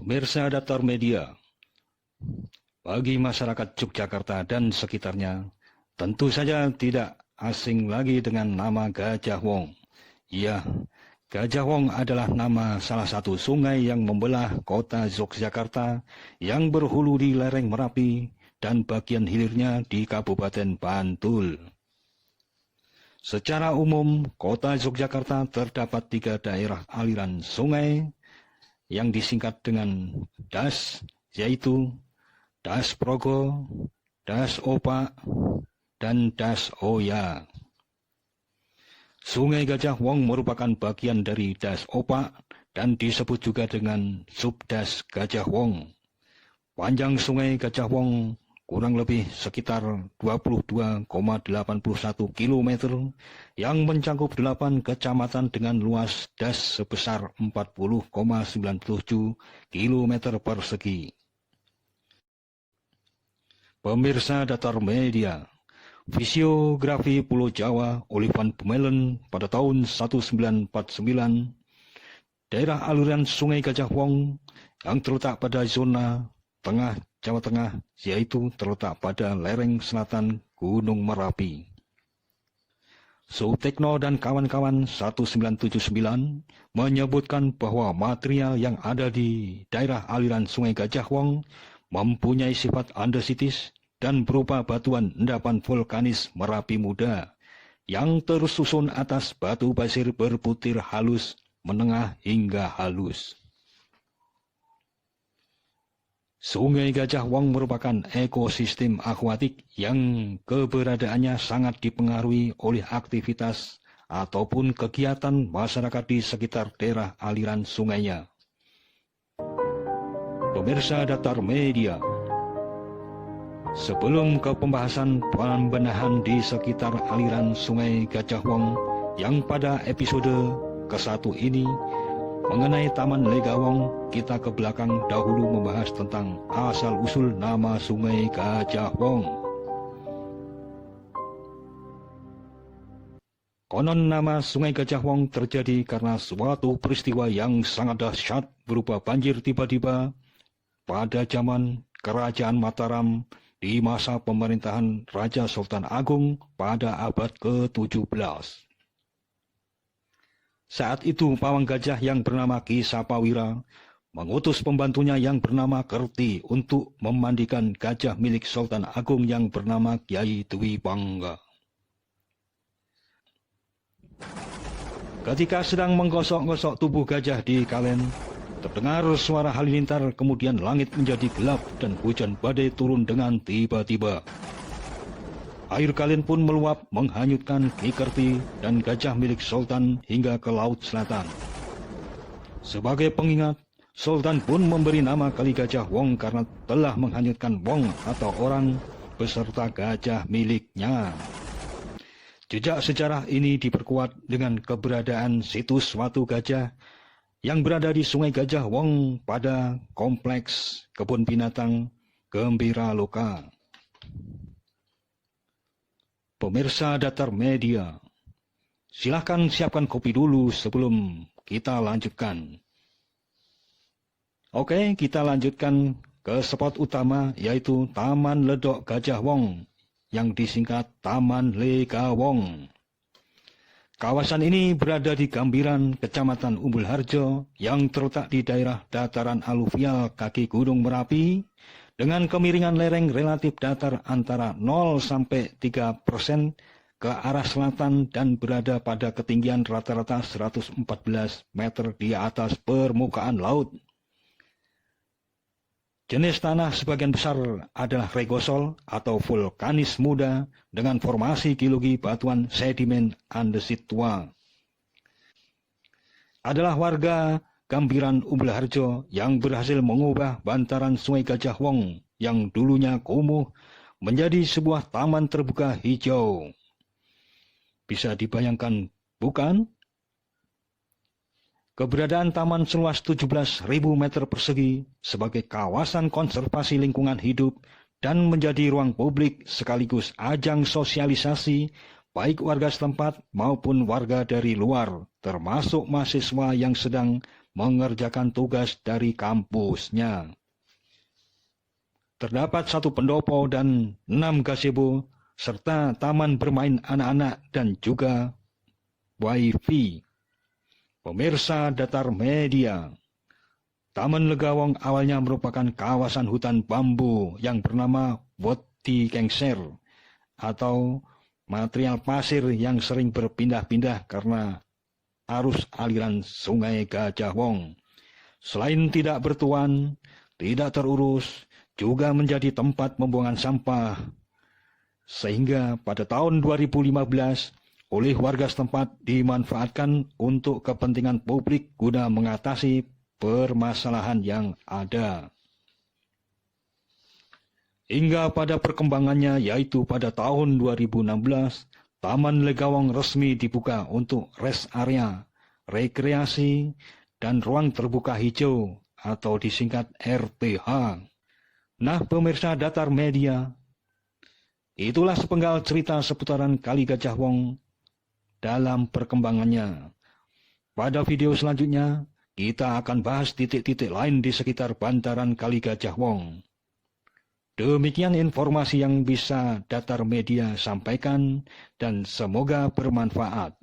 Pemirsa Datar Media, bagi masyarakat Yogyakarta dan sekitarnya, tentu saja tidak asing lagi dengan nama Gajah Wong. Ya, Gajah Wong adalah nama salah satu sungai yang membelah kota Yogyakarta yang berhulu di lereng Merapi dan bagian hilirnya di Kabupaten Bantul. Secara umum, kota Yogyakarta terdapat 3 daerah aliran sungai yang disingkat dengan DAS, yaitu Das Progo, Das Opak, dan Das Oya. Sungai Gajah Wong merupakan bagian dari Das Opak dan disebut juga dengan Subdas Gajah Wong. Panjang Sungai Gajah Wong kurang lebih sekitar 22,81 km yang mencakup 8 kecamatan dengan luas das sebesar 40,97 km persegi. Pemirsa Datar Media, fisiografi Pulau Jawa oleh Van Bemmelen pada tahun 1949, daerah aliran Sungai Gajah Wong yang terletak pada zona tengah Jawa Tengah, yaitu terletak pada lereng selatan Gunung Merapi. Sutekno dan kawan-kawan 1979 menyebutkan bahwa material yang ada di daerah aliran Sungai Gajah Wong mempunyai sifat andesitis dan berupa batuan endapan vulkanis Merapi muda yang tersusun atas batu pasir berbutir halus, menengah hingga halus. Sungai Gajah Wong merupakan ekosistem akuatik yang keberadaannya sangat dipengaruhi oleh aktivitas ataupun kegiatan masyarakat di sekitar daerah aliran sungainya. Pemirsa Datar Media, sebelum ke pembahasan pembenahan di sekitar aliran Sungai Gajah Wong yang pada episode ke-1 ini mengenai Taman Legawong, kita ke belakang dahulu membahas tentang asal-usul nama Sungai Gajah Wong. Konon nama Sungai Gajah Wong terjadi karena suatu peristiwa yang sangat dahsyat berupa banjir tiba-tiba pada zaman Kerajaan Mataram di masa pemerintahan Raja Sultan Agung pada abad ke-17. Saat itu pawang gajah yang bernama Ki Sapawira mengutus pembantunya yang bernama Kerti untuk memandikan gajah milik Sultan Agung yang bernama Kyai Dwi Bangga. Ketika sedang menggosok-gosok tubuh gajah di kalen, terdengar suara halilintar, kemudian langit menjadi gelap dan hujan badai turun dengan tiba-tiba. Air kalen pun meluap menghanyutkan Ki Kerti dan gajah milik Sultan hingga ke Laut Selatan. Sebagai pengingat, Sultan pun memberi nama Kali Gajah Wong karena telah menghanyutkan Wong atau orang beserta gajah miliknya. Jejak sejarah ini diperkuat dengan keberadaan situs Watu Gajah yang berada di Sungai Gajah Wong pada Kompleks Kebun Binatang Gembira Loka. Pemirsa Datar Media, silakan siapkan kopi dulu sebelum kita lanjutkan. Oke, kita lanjutkan ke spot utama, yaitu Taman Ledok Gajah Wong yang disingkat Taman Legawong. Kawasan ini berada di Gambiran, Kecamatan Umbul Harjo, yang terletak di daerah dataran aluvial kaki Gunung Merapi, dengan kemiringan lereng relatif datar antara 0 sampai 3% ke arah selatan dan berada pada ketinggian rata-rata 114 meter di atas permukaan laut. Jenis tanah sebagian besar adalah regosol atau vulkanis muda dengan formasi geologi batuan sedimen andesit tua. Adalah warga Gambiran Umbul Harjo yang berhasil mengubah bantaran Sungai Gajah Wong yang dulunya kumuh menjadi sebuah taman terbuka hijau. Bisa dibayangkan, bukan? Keberadaan taman seluas 17.000 meter persegi sebagai kawasan konservasi lingkungan hidup dan menjadi ruang publik sekaligus ajang sosialisasi baik warga setempat maupun warga dari luar, termasuk mahasiswa yang sedang mengerjakan tugas dari kampusnya. Terdapat 1 pendopo dan 6 gazebo, serta taman bermain anak-anak dan juga wifi. Pemirsa Datar Media, Taman Legawong awalnya merupakan kawasan hutan bambu yang bernama Woti Kengser atau material pasir yang sering berpindah-pindah karena arus aliran Sungai Gajah Wong. Selain tidak bertuan, tidak terurus, juga menjadi tempat pembuangan sampah. Sehingga pada tahun 2015, oleh warga setempat dimanfaatkan untuk kepentingan publik guna mengatasi permasalahan yang ada. Hingga pada perkembangannya, yaitu pada tahun 2016, Taman Legawong resmi dibuka untuk rest area, rekreasi, dan ruang terbuka hijau atau disingkat RTH. Nah, pemirsa Datar Media, itulah sepenggal cerita seputaran Kali Gajah Wong dalam perkembangannya. Pada video selanjutnya, kita akan bahas titik-titik lain di sekitar bantaran Kali Gajah Wong. Demikian informasi yang bisa Datar Media sampaikan dan semoga bermanfaat.